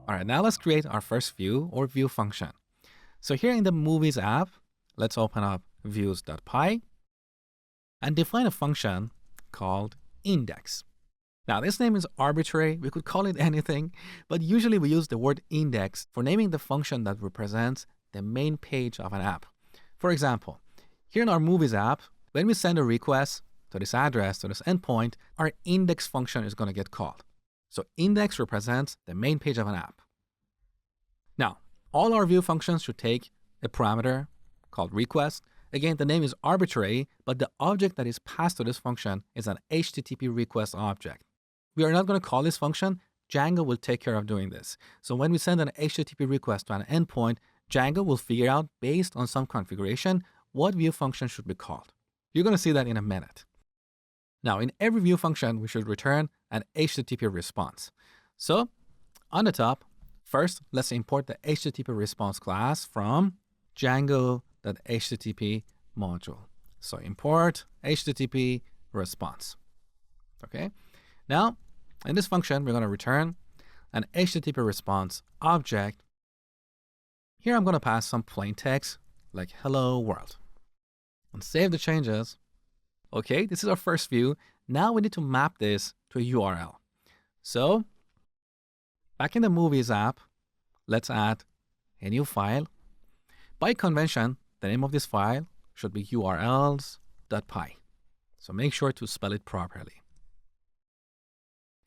All right, now let's create our first view or view function. So here in the Movies app, let's open up views.py and define a function called index. Now this name is arbitrary, we could call it anything, but usually we use the word index for naming the function that represents the main page of an app. For example, here in our Movies app, when we send a request to this address, to this endpoint, our index function is going to get called. So index represents the main page of an app. Now, all our view functions should take a parameter called request. Again, the name is arbitrary, but the object that is passed to this function is an HTTP request object. We are not going to call this function. Django will take care of doing this. So when we send an HTTP request to an endpoint, Django will figure out, based on some configuration, what view function should be called. You're going to see that in a minute. Now, in every view function, we should return an HTTP response. So on the top, first, let's import the HTTP response class from Django.http module. So import HTTP response. Okay. Now, in this function, we're going to return an HTTP response object. Here, I'm going to pass some plain text like hello world and save the changes. Okay, this is our first view. Now we need to map this to a URL. So back in the Movies app, let's add a new file. By convention, the name of this file should be urls.py. So make sure to spell it properly.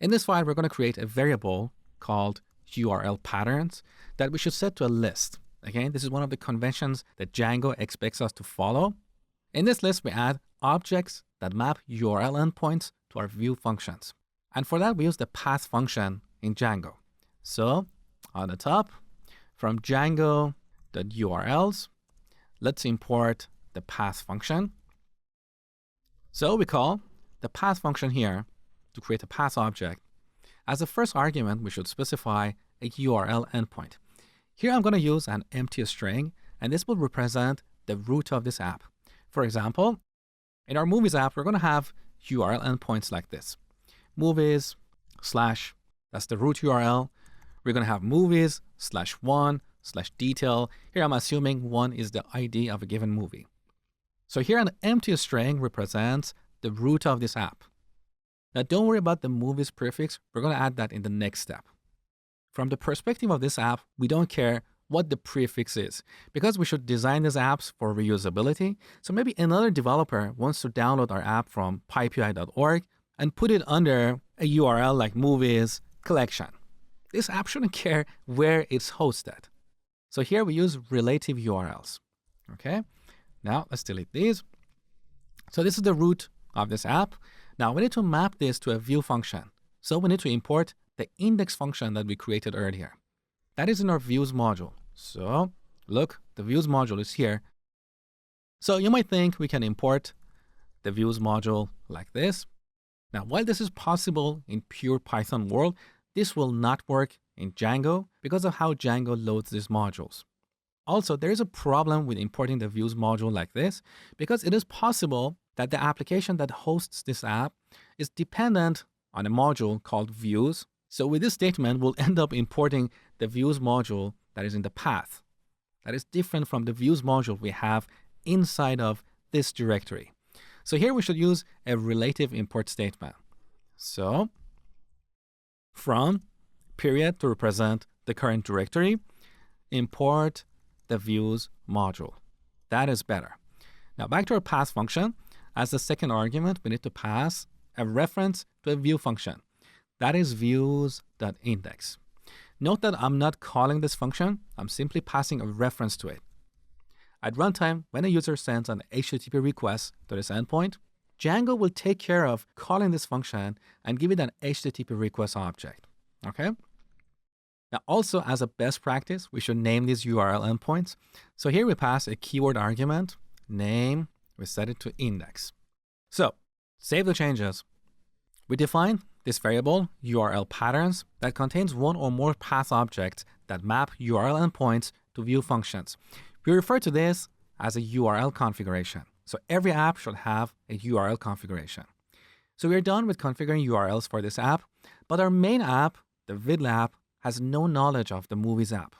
In this file, we're going to create a variable called URL patterns that we should set to a list. Again, this is one of the conventions that Django expects us to follow. In this list, we add objects that map URL endpoints to our view functions. And for that, we use the path function in Django. So on the top, from Django.urls, let's import the path function. So we call the path function here to create a path object. As the first argument, we should specify a URL endpoint. Here I'm going to use an empty string, and this will represent the root of this app. For example, in our Movies app, we're going to have URL endpoints like this. Movies / that's the root URL. We're going to have movies /1 /detail. Here I'm assuming 1 is the ID of a given movie. So here an empty string represents the root of this app. Now don't worry about the movies prefix. We're going to add that in the next step. From the perspective of this app, we don't care what the prefix is because we should design these apps for reusability. So maybe another developer wants to download our app from pypi.org and put it under a URL like movies collection. This app shouldn't care where it's hosted. So here we use relative URLs. Okay. Now let's delete these. So this is the root of this app. Now we need to map this to a view function. So we need to import the index function that we created earlier. That is in our views module. So look, the views module is here. So you might think we can import the views module like this. Now, while this is possible in pure Python world, this will not work in Django because of how Django loads these modules. Also, there is a problem with importing the views module like this because it is possible that the application that hosts this app is dependent on a module called views. So with this statement, we'll end up importing the views module that is in the path. That is different from the views module we have inside of this directory. So here we should use a relative import statement. So from period to represent the current directory, import the views module. That is better. Now back to our path function. As the second argument, we need to pass a reference to a view function. That is views.index. Note that I'm not calling this function. I'm simply passing a reference to it. At runtime, when a user sends an HTTP request to this endpoint, Django will take care of calling this function and give it an HTTP request object. Okay? Now, also as a best practice, we should name these URL endpoints. So here we pass a keyword argument, name, we set it to index. So save the changes. We define this variable URL patterns that contains one or more path objects that map URL endpoints to view functions. We refer to this as a URL configuration. So every app should have a URL configuration. So we're done with configuring URLs for this app, but our main app, the Vidl app, has no knowledge of the Movies app.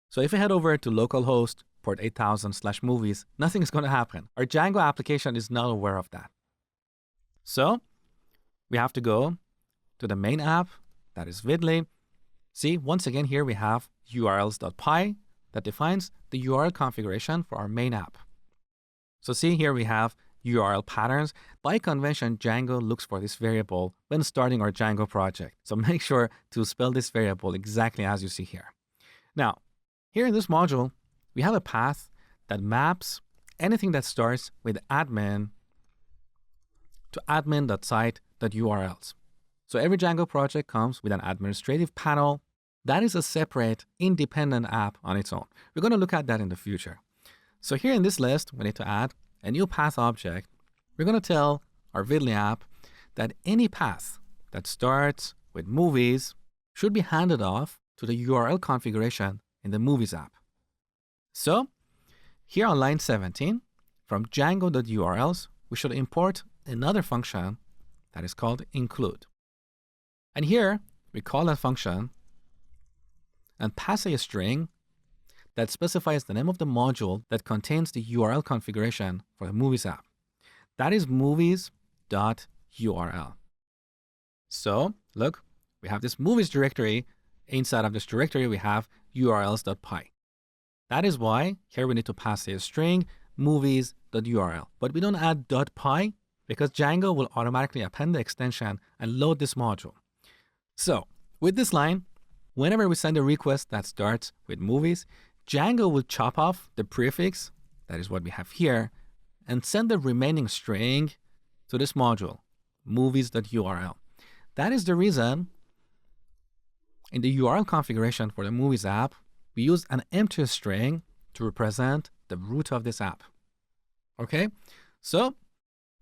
So if we head over to localhost port 8000/movies, nothing is going to happen. Our Django application is not aware of that. So we have to go to the main app, that is Vidly. See, once again here we have urls.py that defines the URL configuration for our main app. So see here we have URL patterns. By convention, Django looks for this variable when starting our Django project. So make sure to spell this variable exactly as you see here. Now, here in this module, we have a path that maps anything that starts with admin to admin.site.urls. So every Django project comes with an administrative panel. That is a separate, independent app on its own. We're going to look at that in the future. So here in this list, we need to add a new path object. We're going to tell our Vidly app that any path that starts with movies should be handed off to the URL configuration in the Movies app. So here on line 17, from Django.urls, we should import another function that is called include. And here we call that function and pass a string that specifies the name of the module that contains the URL configuration for the Movies app. That is movies.url. So look, we have this movies directory. Inside of this directory, we have urls.py. That is why here we need to pass a string movies.url. But we don't add .py because Django will automatically append the extension and load this module. So with this line, whenever we send a request that starts with movies, Django will chop off the prefix, that is what we have here, and send the remaining string to this module, movies.url. That is the reason in the URL configuration for the Movies app, we use an empty string to represent the root of this app. Okay, so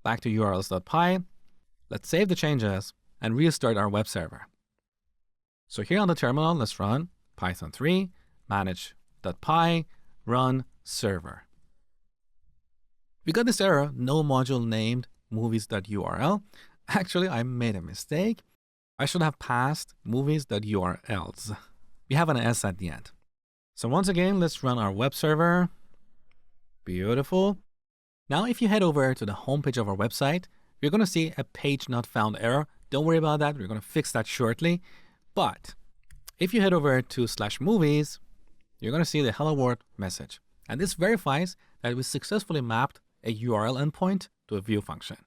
back to urls.py. Let's save the changes and restart our web server. So here on the terminal, let's run Python 3 manage.py run server. We got this error, no module named movies.url. Actually, I made a mistake. I should have passed movies.urls. We have an S at the end. So once again, let's run our web server. Beautiful. Now, if you head over to the homepage of our website, you're going to see a page not found error. Don't worry about that. We're going to fix that shortly. But if you head over to /movies, you're going to see the hello world message. And this verifies that we successfully mapped a URL endpoint to a view function.